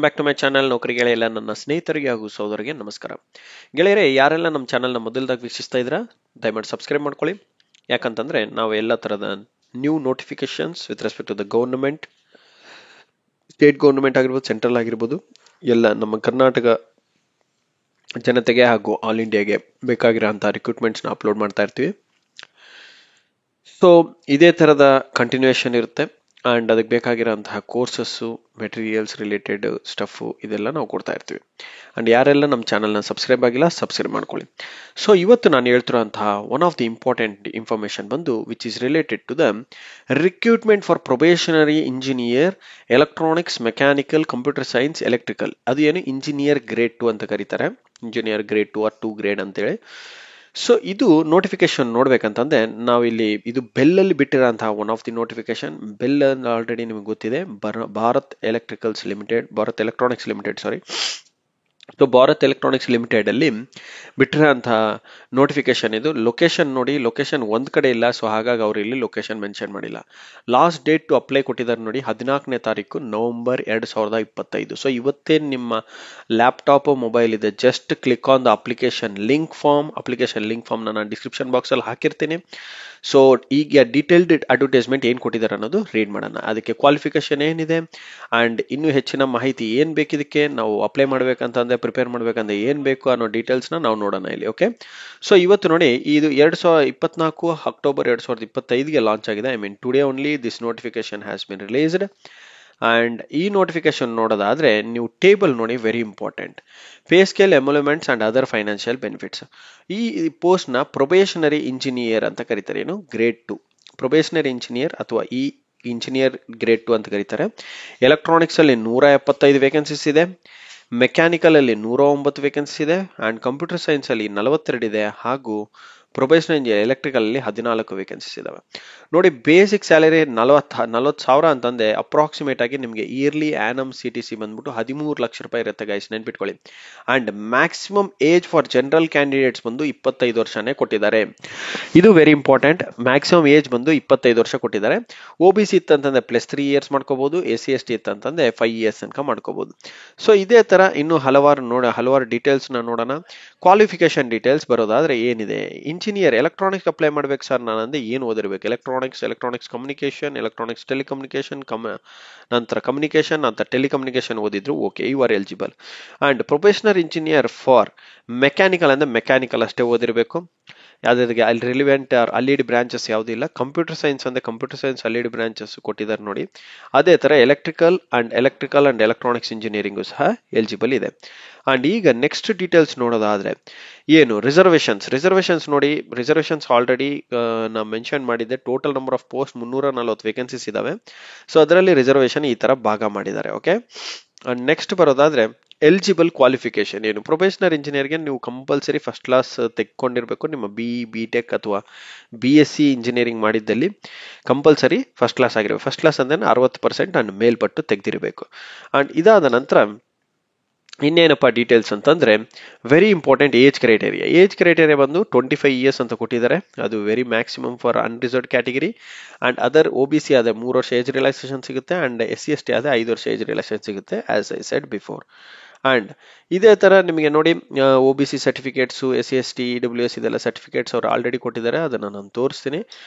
Back to my channel ನೌಕರಿ ಗೆಳೆಯಲ್ಲ ನನ್ನ ಸ್ನೇಹಿತರಿಗೆ ಹಾಗೂ ಸಹೋದರಿಗೆ ನಮಸ್ಕಾರ. ಗೆಳೆಯರೆ, ಯಾರೆಲ್ಲ ನಮ್ಮ ಚಾನಲ್ನ ಮೊದಲದಾಗಿ ವೀಕ್ಷಿಸ್ತಾ ಇದ್ರ ದಯಮಾಡಿ ಸಬ್ಸ್ಕ್ರೈಬ್ ಮಾಡ್ಕೊಳ್ಳಿ. ಯಾಕಂತಂದ್ರೆ ನಾವು ಎಲ್ಲ ತರದ new notifications with respect to the government, state government ಆಗಿರ್ಬೋದು, ಸೆಂಟ್ರಲ್ ಆಗಿರ್ಬೋದು, ಎಲ್ಲ ನಮ್ಮ ಕರ್ನಾಟಕ ಜನತೆಗೆ ಹಾಗೂ ಆಲ್ ಇಂಡಿಯಾಗೆ ಬೇಕಾಗಿರೋಂಥ ರಿಕ್ರೂಟ್ಮೆಂಟ್ಸ್ನ ಅಪ್ಲೋಡ್ ಮಾಡ್ತಾ ಇರ್ತೀವಿ. ಸೊ ಇದೇ ತರದ ಕಂಟಿನ್ಯೂಯೇಷನ್ ಇರುತ್ತೆ ಅಂಡ್ ಅದಕ್ಕೆ ಬೇಕಾಗಿರೋಂತಹ ಕೋರ್ಸಸ್ಸು, ಮೆಟೀರಿಯಲ್ಸ್ ರಿಲೇಟೆಡ್ ಸ್ಟಫು ಇದೆಲ್ಲ ನಾವು ಕೊಡ್ತಾ ಇರ್ತೀವಿ. ಅಂಡ್ ಯಾರೆಲ್ಲ ನಮ್ಮ ಚಾನಲ್ನ ಸಬ್ಸ್ಕ್ರೈಬ್ ಆಗಿಲ್ಲ ಸಬ್ಸ್ಕ್ರೈಬ್ ಮಾಡ್ಕೊಳ್ಳಿ. ಸೊ ಇವತ್ತು ನಾನು ಹೇಳ್ತಿರೋಂತಹ one of the important information ಬಂದು which is related to the recruitment for probationary engineer electronics, mechanical, computer science, electrical. ಅದು ಏನು ಇಂಜಿನಿಯರ್ ಗ್ರೇಡ್ 2 ಅಂತ ಕರೀತಾರೆ. ಇಂಜಿನಿಯರ್ ಗ್ರೇಡ್ 2 ಆರ್ 2 ಗ್ರೇಡ್ ಅಂತೇಳಿ. ಸೊ ಇದು ನೋಟಿಫಿಕೇಶನ್ ನೋಡ್ಬೇಕಂತಂದ್ರೆ ನಾವಿಲ್ಲಿ ಇದು ಬೆಲ್ಲಲ್ಲಿ ಬಿಟ್ಟಿರೋಂತಹ one of the notification. BEL already ನಿಮಗೆ ಗೊತ್ತಿದೆ, Bharat electronics limited sorry. So Bharat electronics limited ಅಲ್ಲಿ ಬಿಟ್ಟಿರೋಂತಹ ನೋಟಿಫಿಕೇಶನ್ ಇದು. ಲೊಕೇಶನ್ ನೋಡಿ, ಲೊಕೇಶನ್ ಒಂದ್ ಕಡೆ ಇಲ್ಲ. ಸೊ ಹಾಗಾಗಿ ಅವರು ಇಲ್ಲಿ ಲೊಕೇಶನ್ ಮೆನ್ಷನ್ ಮಾಡಿಲ್ಲ. ಲಾಸ್ಟ್ ಡೇಟ್ ಟು ಅಪ್ಲೈ ಕೊಟ್ಟಿದ್ದಾರೆ ನೋಡಿ, 14ನೇ ತಾರೀಕು ನವೆಂಬರ್ 2025. ಸೊ ಇವತ್ತೇ ನಿಮ್ಮ ಲ್ಯಾಪ್ಟಾಪ್, ಮೊಬೈಲ್ ಇದೆ, just click on the application link form ನಾನು ಡಿಸ್ಕ್ರಿಪ್ಷನ್ ಬಾಕ್ಸ್ ಅಲ್ಲಿ ಹಾಕಿರ್ತೀನಿ. ಸೊ ಈಗ ಡೀಟೇಲ್ಡ್ ಅಡ್ವರ್ಟೈಸ್ಮೆಂಟ್ ಏನ್ ಕೊಟ್ಟಿದ್ದಾರೆ ಅನ್ನೋದು ರೀಡ್ ಮಾಡೋಣ. ಅದಕ್ಕೆ ಕ್ವಾಲಿಫಿಕೇಶನ್ ಏನಿದೆ ಅಂಡ್ ಇನ್ನೂ ಹೆಚ್ಚಿನ ಮಾಹಿತಿ ಏನ್ ಬೇಕಿದಕ್ಕೆ, ನಾವು ಅಪ್ಲೈ ಮಾಡ್ಬೇಕಂತಂದ್ರೆ, ಪ್ರಿಪೇರ್ ಮಾಡ್ಬೇಕಂದ್ರೆ ಏನ್ ಬೇಕು ಅನ್ನೋ ಡೀಟೇಲ್ಸ್ ನಾವು ನೋಡೋಣ ಇಲ್ಲಿ. ಓಕೆ, ಸೊ ಇವತ್ತು ನೋಡಿ, ಇದು 2024 ಅಕ್ಟೋಬರ್ 2025ಗೆ ಲಾಂಚ್ ಆಗಿದೆ. I mean today only this notification has been released. And ಈ ನೋಟಿಫಿಕೇಶನ್ ನೋಡೋದಾದ್ರೆ ನೀವು ಟೇಬಲ್ ನೋಡಿ, very important. Pay scale, emoluments and other financial benefits. ಈ ಪೋಸ್ಟ್ ನ ಪ್ರೊಬೇಷನರಿ ಇಂಜಿನಿಯರ್ ಅಂತ ಕರೀತಾರೆ. ಏನು ಗ್ರೇಡ್ 2 ಪ್ರೊಬೇಷನರಿ ಇಂಜಿನಿಯರ್ ಅಥವಾ ಈ ಇಂಜಿನಿಯರ್ ಗ್ರೇಡ್ 2 ಅಂತ ಕರೀತಾರೆ. ಎಲೆಕ್ಟ್ರಾನಿಕ್ಸ್ ಅಲ್ಲಿ 175 ವೇಕೆನ್ಸೀಸ್ ಇದೆ, ಮೆಕ್ಯಾನಿಕಲ್ ಅಲ್ಲಿ 109 ವೇಕೆನ್ಸಿ ಇದೆ, ಅಂಡ್ ಕಂಪ್ಯೂಟರ್ ಸೈನ್ಸ್ ಅಲ್ಲಿ 42 ಇದೆ, ಹಾಗೂ ಪ್ರೊಬೇಷನರಿ ಇಂಜಿನಿಯರ್ ಎಲೆಕ್ಟ್ರಿಕಲ್ ಅಲ್ಲಿ 14 ವೇಕೆನ್ಸೀಸ್ ಇದಾವೆ. ನೋಡಿ, ಬೇಸಿಕ್ ಸ್ಯಾಲರಿ 40,000 ಅಂತಂದ್ರೆ ಅಪ್ರಾಕ್ಸಿಮೇಟ್ ಆಗಿ ನಿಮಗೆ ಇಯರ್ಲಿ ಆನಮ್ CTC ಬಂದ್ಬಿಟ್ಟು 13 ಲಕ್ಷ ರೂಪಾಯಿ ಇರುತ್ತೆ ಗೈಸ್, ನೆನ್ಪಿಟ್ಕೊಳ್ಳಿ. And maximum age for general candidates ಬಂದು 25 ವರ್ಷನೇ ಕೊಟ್ಟಿದ್ದಾರೆ. ಇದು ವೆರಿ ಇಂಪಾರ್ಟೆಂಟ್. ಮ್ಯಾಕ್ಸಿಮಮ್ ಏಜ್ ಬಂದು 25 ವರ್ಷ ಕೊಟ್ಟಿದ್ದಾರೆ. OBC ಇತ್ತಂತಂದ್ರೆ +3 ಇಯರ್ಸ್ ಮಾಡ್ಕೋಬಹುದು, SC/ST ಇತ್ತಂತಂದ್ರೆ 5 ಇಯರ್ಸ್ ತನಕ ಮಾಡ್ಕೋಬಹುದು. ಸೊ ಇದೇ ತರ ಇನ್ನು ಹಲವಾರು ಡೀಟೇಲ್ಸ್ ನೋಡೋಣ. ಕ್ವಾಲಿಫಿಕೇಶನ್ ಡೀಟೇಲ್ಸ್ ಬರೋದಾದ್ರೆ ಏನಿದೆ, ಇಂಜಿನಿಯರ್ ಎಲೆಕ್ಟ್ರಾನಿಕ್ಸ್ ಅಪ್ಲೈ ಮಾಡ್ಬೇಕು ಸರ್ ನಾನಂದ್ರೆ ಏನು ಓದಿರ್ಬೇಕು? ಎಲೆಕ್ಟ್ರಾನಿಕ್ಸ್ ಕಮ್ಯುನಿಕೇಶನ್, ಎಲೆಕ್ಟ್ರಾನಿಕ್ಸ್ ಟೆಲಿಕಮ್ಯುನಿಕೇಶನ್, ನಂತರ ಕಮ್ಯುನಿಕೇಶನ್, ನಂತರ ಟೆಲಿಕಮ್ಯುನಿಕೇಶನ್ ಓದಿದ್ರು okay, you are eligible. And professional engineer for mechanical ಅಂದ್ರೆ ಮೆಕ್ಯಾನಿಕಲ್ ಅಷ್ಟೇ ಓದಿರ್ಬೇಕು. ಯಾವ್ದಾದ್ರು ಅಲ್ಲಿ ರಿಲಿವೆಂಟ್ ಅಲಿಡ್ ಬ್ರಾಂಚಸ್ ಯಾವ್ದು ಇಲ್ಲ. ಕಂಪ್ಯೂಟರ್ ಸೈನ್ಸ್ ಅಂದ್ರೆ ಕಂಪ್ಯೂಟರ್ ಸೈನ್ಸ್ ಅಲಿಡ್ ಬ್ರಾಂಚಸ್ ಕೊಟ್ಟಿದ್ದಾರೆ ನೋಡಿ. ಅದೇ ತರ ಎಲೆಕ್ಟ್ರಿಕಲ್ ಅಂಡ್ ಎಲೆಕ್ಟ್ರಾನಿಕ್ಸ್ ಇಂಜಿನಿಯರಿಂಗು ಸಹ ಎಲಿಜಿಬಲ್ ಇದೆ. ಅಂಡ್ ಈಗ ನೆಕ್ಸ್ಟ್ ಡೀಟೇಲ್ಸ್ ನೋಡೋದಾದ್ರೆ ಏನು, ರಿಸರ್ವೇಶನ್ಸ್ ನೋಡಿ. ರಿಸರ್ವೇಶನ್ಸ್ ಆಲ್ರೆಡಿ ನಾ ಮೆನ್ಷನ್ ಮಾಡಿದ್ದೆ. Total number of post 340 vacancies ಇದಾವೆ. ಸೊ ಅದರಲ್ಲಿ ರಿಸರ್ವೇಶನ್ ಈ ತರ ಭಾಗ ಮಾಡಿದ್ದಾರೆ. ಓಕೆ, ಅಂಡ್ ನೆಕ್ಸ್ಟ್ ಬರೋದಾದ್ರೆ ಎಲಿಜಿಬಲ್ ಕ್ವಾಲಿಫಿಕೇಶನ್ ಏನು, ಪ್ರೊಫೆಷನಲ್ ಇಂಜಿನಿಯರ್ಗೆ ನೀವು ಕಂಪಲ್ಸರಿ ಫಸ್ಟ್ ಕ್ಲಾಸ್ ತೆಕ್ಕೊಂಡಿರ್ಬೇಕು. ನಿಮ್ಮ BTech ಅಥವಾ BSc ಇಂಜಿನಿಯರಿಂಗ್ ಮಾಡಿದ್ದಲ್ಲಿ ಕಂಪಲ್ಸರಿ ಫಸ್ಟ್ ಕ್ಲಾಸ್ ಆಗಿರ್ಬೇಕು. ಫಸ್ಟ್ ಕ್ಲಾಸ್ ಅಂದ್ರೆ 60% ಅಂಡ್ ಮೇಲ್ಪಟ್ಟು ತೆಗ್ದಿರಬೇಕು. ಅಂಡ್ ಇದಾದ ನಂತರ ಇನ್ನೇನಪ್ಪ ಡೀಟೇಲ್ಸ್ ಅಂತಂದ್ರೆ ವೆರಿ ಇಂಪಾರ್ಟೆಂಟ್ ಏಜ್ ಕ್ರೈಟೇರಿಯಾ ಬಂದು 25 ಇಯರ್ಸ್ ಅಂತ ಕೊಟ್ಟಿದ್ದಾರೆ. ಅದು very maximum for unreserved category. And other OBC ಆದ 3 ವರ್ಷ ಏಜ್ ರಿಲ್ಯಾಕ್ಸೇಷನ್ ಸಿಗುತ್ತೆ, ಅಂಡ್ SC/ST ಆದ 5 ವರ್ಷ ಏಜ್ ರಿಲ್ಯಾಕ್ಸೇಷನ್ ಸಿಗುತ್ತೆ, as I said before. And ಇದೇ ತರ ನಿಮಗೆ ನೋಡಿ, OBC ಸರ್ಟಿಫಿಕೇಟ್ಸ್, SC/ST, EWS ಇದೆಲ್ಲ ಸರ್ಟಿಫಿಕೇಟ್ಸ್ ಅವರು ಆಲ್ರೆಡಿ ಕೊಟ್ಟಿದ್ದಾರೆ. ಅದನ್ನ ನಾನು ತೋರಿಸ್ತೀನಿ.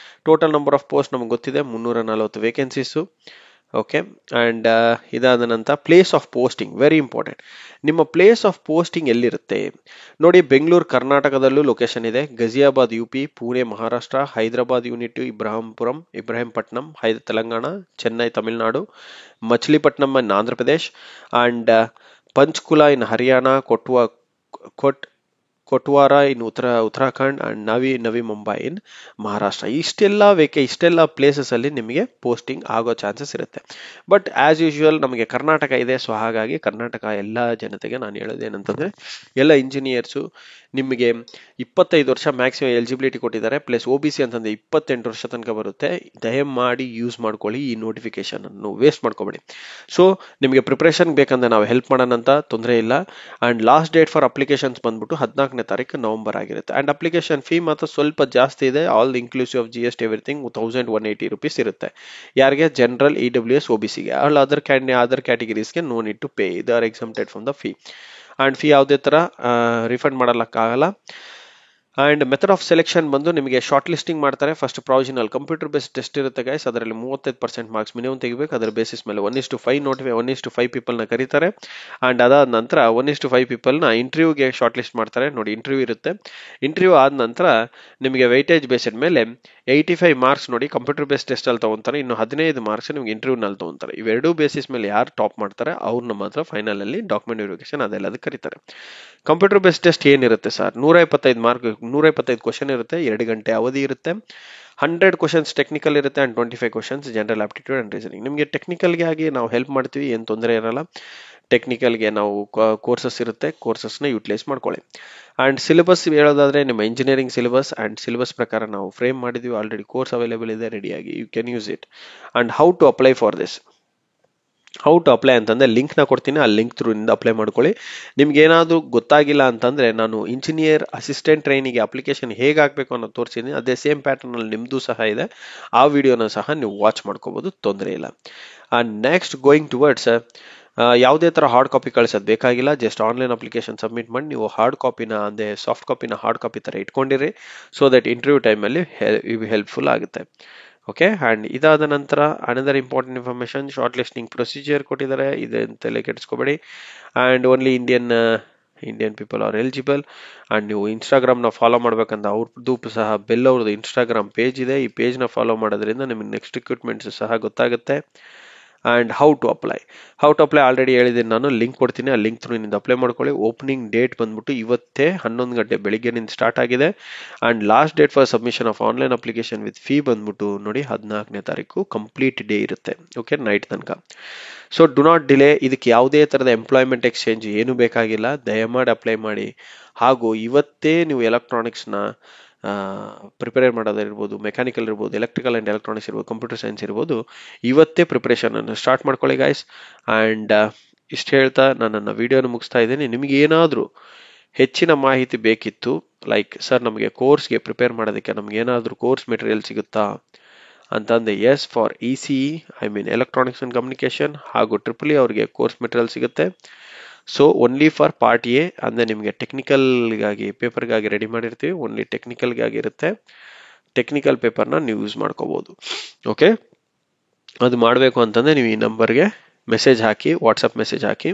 ಟೋಟಲ್ ನಂಬರ್ ಆಫ್ ಪೋಸ್ಟ್ ನಮಗೆ ಗೊತ್ತಿದೆ, 340 ವೇಕೆನ್ಸೀಸು. ಓಕೆ, ಅಂಡ್ ಇದಾದ ನಂತರ place of posting very important. ನಿಮ್ಮ ಪ್ಲೇಸ್ ಆಫ್ ಪೋಸ್ಟಿಂಗ್ ಎಲ್ಲಿರುತ್ತೆ ನೋಡಿ. ಬೆಂಗಳೂರು ಕರ್ನಾಟಕದಲ್ಲೂ ಲೊಕೇಶನ್ ಇದೆ, Ghaziabad UP, Pune Maharashtra, Hyderabad unit Ibrahimpatnam Telangana, Chennai Tamil Nadu, Machilipatnam in Andhra Pradesh, and Panchkula in Haryana, Kotdwara in Uttarakhand, and Navi Mumbai in Maharashtra. ಇಷ್ಟೆಲ್ಲ ಪ್ಲೇಸಸ್ ಅಲ್ಲಿ ನಿಮಗೆ ಪೋಸ್ಟಿಂಗ್ ಆಗೋ ಚಾನ್ಸಸ್ ಇರುತ್ತೆ. ಬಟ್ ಆಸ್ ಯೂಶುವಲ್ ನಮಗೆ ಕರ್ನಾಟಕ ಇದೆ. ಸೊ ಹಾಗಾಗಿ ಕರ್ನಾಟಕ ಎಲ್ಲ ಜನತೆಗೆ ನಾನು ಹೇಳೋದೇನಂತಂದ್ರೆ, ಎಲ್ಲ ಇಂಜಿನಿಯರ್ಸು ನಿಮಗೆ 25 ವರ್ಷ ಮ್ಯಾಕ್ಸಿಮಮ್ ಎಲಿಜಿಬಿಲಿಟಿ ಕೊಟ್ಟಿದ್ದಾರೆ. ಪ್ಲಸ್ OBC ಅಂತಂದ್ರೆ 28 ವರ್ಷ ತನಕ ಬರುತ್ತೆ. ದಯಮಾಡಿ ಯೂಸ್ ಮಾಡ್ಕೊಳ್ಳಿ ಈ ನೋಟಿಫಿಕೇಶನ್ ಅನ್ನು, ವೇಸ್ಟ್ ಮಾಡ್ಕೋಬೇಡಿ. ಸೊ ನಿಮಗೆ ಪ್ರಿಪರೇಷನ್ ಬೇಕಂದ್ರೆ ನಾವು ಹೆಲ್ಪ್ ಮಾಡೋಣ ಅಂತ, ತೊಂದರೆ ಇಲ್ಲ. And last date for applications ಬಂದ್ಬಿಟ್ಟು 14ನೇ ತಾರೀಕು ನವೆಂಬರ್ ಆಗಿರುತ್ತೆ. ಅಂಡ್ ಅಪ್ಲಿಕೇಶನ್ ಫೀ ಮಾತ್ರ ಸ್ವಲ್ಪ ಜಾಸ್ತಿ ಇದೆ, all inclusive of GST everything 1180 rupees ಇರುತ್ತೆ. ಯಾರಿಗೆ? ಜನರಲ್, EWS, OBCಗೆ. ಆಲ್ ಅದರ್ ಕ್ಯಾಟಗರೀಸ್ಗೆ no need to pay, they are exempted from the fee. And fee ಯಾವುದೇ ತರ ರಿಫಂಡ್ ಮಾಡಲಿಕ್ಕಾಗಲ್ಲ. ಅಂಡ್ ಮೆಥಡ್ ಆಫ್ ಸೆಲೆಕ್ಷನ್ ಬಂದು ನಿಮಗೆ ಶಾರ್ಟ್ ಲಿಸ್ಟಿಂಗ್ ಮಾಡ್ತಾರೆ. First provisional computer based test ಇರುತ್ತೆ ಗೈಸ್, ಅದರಲ್ಲಿ 35% ಮಾರ್ಕ್ಸ್ ಮಿನಿಮಮ್ ತೆಗಿಬೇಕು. ಅದರ ಬೇಸಿಸ್ ಮೇಲೆ 1:5 ಪೀಪಲ್ ನ ಕರೀತಾರೆ. ಅಂಡ್ ಅದಾದ ನಂತರ 1:5 ಪೀಪಲ್ ನ ಇಂಟರ್ವ್ಯೂಗೆ ಶಾರ್ಟ್ ಲಿಸ್ಟ್ ಮಾಡ್ತಾರೆ. ನೋಡಿ, ಇಂಟರ್ವ್ಯೂ ಇರುತ್ತೆ. ಇಂಟರ್ವ್ಯೂ ಆದ ನಂತರ ನಿಮಗೆ ವೈಟೇಜ್ ಬೇಸಿಡ್ ಮೇಲೆ 85 ಮಾರ್ಕ್ಸ್ ನೋಡಿ ಕಂಪ್ಯೂಟರ್ ಬೇಸ್ಡ್ ಟೆಸ್ಟ್ ಅಲ್ಲಿ ತಗೊಂತಾರೆ, ಇನ್ನು 15 ಮಾರ್ಕ್ಸ್ ನಿಮ್ಗೆ ಇಂಟರ್ವ್ಯೂ ನಲ್ಲಿ ತಗೊಂತಾರೆ. ಇವೆರಡೂ ಬೇಸಿಸ್ ಮೇಲೆ ಯಾರು ಟಾಪ್ ಮಾಡ್ತಾರೆ ಅವ್ರನ್ನ ಮಾತ್ರ ಫೈನಲ್ ಅಲ್ಲಿ ಡಾಕ್ಯುಮೆಂಟ್ ವೆರಿಫಿಕೇಶನ್ ಅದೆಲ್ಲದಕ್ಕೆ ಕರೀತಾರೆ. ಕಂಪ್ಯೂಟರ್ ಬೇಸ್ಡ್ ಟೆಸ್ಟ್ ಏನಿರುತ್ತೆ ಸರ್? 125 ಕ್ವಶನ್ ಇರುತ್ತೆ, 2 ಗಂಟೆ ಅವಧಿ ಇರುತ್ತೆ. 100 ಕ್ವಶನ್ಸ್ ಟೆಕ್ನಿಕಲ್ ಇರುತ್ತೆ and 25 questions general aptitude and reasoning. ನಿಮಗೆ ಟೆಕ್ನಿಕಲ್ಗೆ ಆಗಿ ನಾವು ಹೆಲ್ಪ್ ಮಾಡ್ತೀವಿ, ಏನು ತೊಂದರೆ ಇರಲ್ಲ. ಟೆಕ್ನಿಕಲ್ಗೆ ನಾವು ಕೋರ್ಸಸ್ ಇರುತ್ತೆ, ಕೋರ್ಸಸ್ನ ಯೂಟಿಲೈಸ್ ಮಾಡ್ಕೊಳ್ಳಿ. ಅಂಡ್ ಸಿಲೆಬಸ್ ಹೇಳೋದಾದ್ರೆ ನಿಮ್ಮ ಇಂಜಿನಿಯರಿಂಗ್ ಸಿಲೆಬಸ್ ಅಂಡ್ ಸಿಲೆಬಸ್ ಪ್ರಕಾರ ನಾವು ಫ್ರೇಮ್ ಮಾಡಿದ್ವಿ. ಆಲ್ರೆಡಿ ಕೋರ್ಸ್ ಅವೈಲೇಬಲ್ ಇದೆ, ರೆಡಿಯಾಗಿ you can use it. And how to apply for this? How to apply ಅಂತಂದ್ರೆ ಲಿಂಕ್ ನ ಕೊಡ್ತೀನಿ, ಆ ಲಿಂಕ್ ಥ್ರೂ ಇಂದ ಅಪ್ಲೈ ಮಾಡ್ಕೊಳ್ಳಿ. ನಿಮ್ಗೆ ಏನಾದ್ರು ಗೊತ್ತಾಗಿಲ್ಲ ಅಂತಂದ್ರೆ ನಾನು ಇಂಜಿನಿಯರ್ ಅಸಿಸ್ಟೆಂಟ್ ಟ್ರೈನಿಗೆ ಅಪ್ಲಿಕೇಶನ್ ಹೇಗೆ ಹಾಕ್ಬೇಕು ಅನ್ನೋದು ತೋರಿಸಿದ್ದೀನಿ. ಅದೇ ಸೇಮ್ ಪ್ಯಾಟರ್ನ್ ಅಲ್ಲಿ ನಿಮ್ದು ಸಹ ಇದೆ, ಆ ವಿಡಿಯೋನ ಸಹ ನೀವು ವಾಚ್ ಮಾಡ್ಕೋಬಹುದು, ತೊಂದರೆ ಇಲ್ಲ. ಅಂಡ್ ನೆಕ್ಸ್ಟ್ ಗೋಯಿಂಗ್ ಟುವರ್ಡ್ಸ್ ಯಾವುದೇ ತರ ಹಾರ್ಡ್ ಕಾಪಿ ಕಳಿಸೋದು ಬೇಕಾಗಿಲ್ಲ. ಜಸ್ಟ್ ಆನ್ಲೈನ್ ಅಪ್ಲಿಕೇಶನ್ ಸಬ್ಮಿಟ್ ಮಾಡಿ ನೀವು ಹಾರ್ಡ್ ಕಾಪಿನ ಅಂದ್ರೆ ಸಾಫ್ಟ್ ಕಾಪಿನ ಹಾರ್ಡ್ ಕಾಪಿ ತರ ಇಟ್ಕೊಂಡಿರಿ, ಸೊ ದಟ್ ಇಂಟರ್ವ್ಯೂ ಟೈಮಲ್ಲಿ ಹೆಲ್ಪ್ಫುಲ್ ಆಗುತ್ತೆ. ಓಕೆ. ಅಂಡ್ ಇದಾದ ನಂತರ another important information, short listing procedure ಕೊಟ್ಟಿದ್ದಾರೆ, ಇದಂತೆಲ್ಲ ಕೆಡಿಸ್ಕೋಬೇಡಿ. And only Indian people are eligible. And ನೀವು ಇನ್ಸ್ಟಾಗ್ರಾಮ್ನ ಫಾಲೋ ಮಾಡ್ಬೇಕಂತ ಅವ್ರದ್ದು ಸಹ ಬೆಲ್ ಅವ್ರದ್ದು ಇನ್ಸ್ಟಾಗ್ರಾಮ್ ಪೇಜ್ ಇದೆ, ಈ ಪೇಜ್ನ ಫಾಲೋ ಮಾಡೋದ್ರಿಂದ ನಿಮಗೆ ನೆಕ್ಸ್ಟ್ ರಿಕ್ರೂಟ್ಮೆಂಟ್ಸ್ ಸಹ ಗೊತ್ತಾಗುತ್ತೆ. And how to apply already ಹೇಳಿದ್ದೀನಿ ನಾನು, ಲಿಂಕ್ ಕೊಡ್ತೀನಿ, ಆ ಲಿಂಕ್ ಥ್ರೂ ನಿಂದ ಅಪ್ಲೈ ಮಾಡ್ಕೊಳ್ಳಿ. ಓಪನಿಂಗ್ ಡೇಟ್ ಬಂದ್ಬಿಟ್ಟು ಇವತ್ತೇ 11 ಗಂಟೆ ಬೆಳಿಗ್ಗೆನಿಂದ ಸ್ಟಾರ್ಟ್ ಆಗಿದೆ. And last date for submission of online application with fee ಬಂದ್ಬಿಟ್ಟು ನೋಡಿ 14ನೇ ತಾರೀಕು ಕಂಪ್ಲೀಟ್ ಡೇ ಇರುತ್ತೆ. ಓಕೆ, ನೈಟ್ ತನಕ. So do not delay. ಇದಕ್ಕೆ ಯಾವುದೇ ತರದ ಎಂಪ್ಲಾಯ್ಮೆಂಟ್ ಎಕ್ಸ್ಚೇಂಜ್ ಏನು ಬೇಕಾಗಿಲ್ಲ, ದಯಮಾಡಿ ಅಪ್ಲೈ ಮಾಡಿ. ಹಾಗೂ ಇವತ್ತೇ ನೀವು ಎಲೆಕ್ಟ್ರಾನಿಕ್ಸ್ನ ಪ್ರಿಪೇರ್ ಮಾಡೋದಿರ್ಬೋದು, ಮೆಕ್ಯಾನಿಕಲ್ ಇರ್ಬೋದು, ಎಲೆಕ್ಟ್ರಿಕಲ್ ಅಂಡ್ ಎಲೆಕ್ಟ್ರಾನಿಕ್ಸ್ ಇರ್ಬೋದು, ಕಂಪ್ಯೂಟರ್ ಸೈನ್ಸ್ ಇರ್ಬೋದು, ಇವತ್ತೇ ಪ್ರಿಪರೇಷನ್ ಅನ್ನು ಸ್ಟಾರ್ಟ್ ಮಾಡ್ಕೊಳ್ಳಿ ಗೈಸ್. ಅಂಡ್ ಇಷ್ಟು ಹೇಳ್ತಾ ನನ್ನ ವಿಡಿಯೋನ ಮುಗಿಸ್ತಾ ಇದ್ದೀನಿ. ನಿಮಗೆ ಏನಾದರೂ ಹೆಚ್ಚಿನ ಮಾಹಿತಿ ಬೇಕಿತ್ತು, ಲೈಕ್ ಸರ್ ನಮಗೆ ಕೋರ್ಸ್ಗೆ ಪ್ರಿಪೇರ್ ಮಾಡೋದಕ್ಕೆ ನಮ್ಗೆ ಏನಾದರೂ ಕೋರ್ಸ್ ಮೆಟೀರಿಯಲ್ ಸಿಗುತ್ತಾ ಅಂತಂದ್ರೆ, yes, for ECE I mean electronics and communication ಹಾಗೂ EEE ಅವ್ರಿಗೆ ಕೋರ್ಸ್ ಮೆಟೀರಿಯಲ್ ಸಿಗುತ್ತೆ. So only for part A ಅಂದ್ರೆ ನಿಮಗೆ ಟೆಕ್ನಿಕಲ್ಗಾಗಿ ಪೇಪರ್ಗಾಗಿ ರೆಡಿ ಮಾಡಿರ್ತೀವಿ, ಓನ್ಲಿ ಟೆಕ್ನಿಕಲ್ಗಾಗಿ ಇರುತ್ತೆ. ಟೆಕ್ನಿಕಲ್ ಪೇಪರ್ನ ನೀವು ಯೂಸ್ ಮಾಡ್ಕೋಬಹುದು. ಓಕೆ, ಅದು ಮಾಡಬೇಕು ಅಂತಂದ್ರೆ ನೀವು ಈ ನಂಬರ್ಗೆ message hockey, WhatsApp message hockey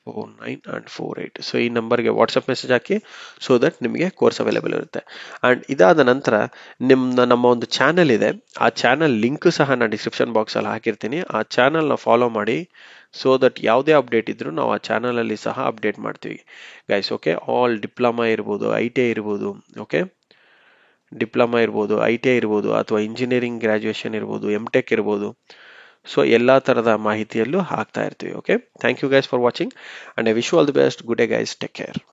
049 and 48. So ಈ ನಂಬರ್ಗೆ WhatsApp message hockey, so that ನಿಮಗೆ ಕೋರ್ಸ್ ಅವೈಲೇಬಲ್ ಇರುತ್ತೆ. ಅಂಡ್ ಇದಾದ ನಂತರ ನಮ್ಮ ಒಂದು ಚಾನೆಲ್ ಇದೆ, ಆ ಚಾನೆಲ್ ಲಿಂಕ್ ಸಹ ನಾನು ಡಿಸ್ಕ್ರಿಪ್ಷನ್ ಬಾಕ್ಸ್ ಅಲ್ಲಿ ಹಾಕಿರ್ತೀನಿ. ಆ ಚಾನೆಲ್ನ ಫಾಲೋ ಮಾಡಿ, ಸೊ ದಟ್ ಯಾವುದೇ ಅಪ್ಡೇಟ್ ಇದ್ರೂ ನಾವು ಆ ಚಾನಲ್ ಅಲ್ಲಿ ಸಹ ಅಪ್ಡೇಟ್ ಮಾಡ್ತೀವಿ ಗೈಸ್. ಓಕೆ, ಆಲ್ ಡಿಪ್ಲೊಮಾ ಇರ್ಬೋದು, ITI ಇರ್ಬೋದು, ಓಕೆ, ಡಿಪ್ಲೊಮಾ ಇರ್ಬೋದು, ITI ಇರ್ಬೋದು, ಅಥವಾ ಇಂಜಿನಿಯರಿಂಗ್ ಗ್ರಾಜುಯೇಷನ್ ಇರ್ಬೋದು, MTech ಇರ್ಬೋದು, ಸೊ ಎಲ್ಲಾ ತರದ ಮಾಹಿತಿಯಲ್ಲೂ ಹಾಕ್ತಾ ಇರ್ತೀವಿ. Okay, thank you guys for watching and I wish you all the best. Good day guys, take care.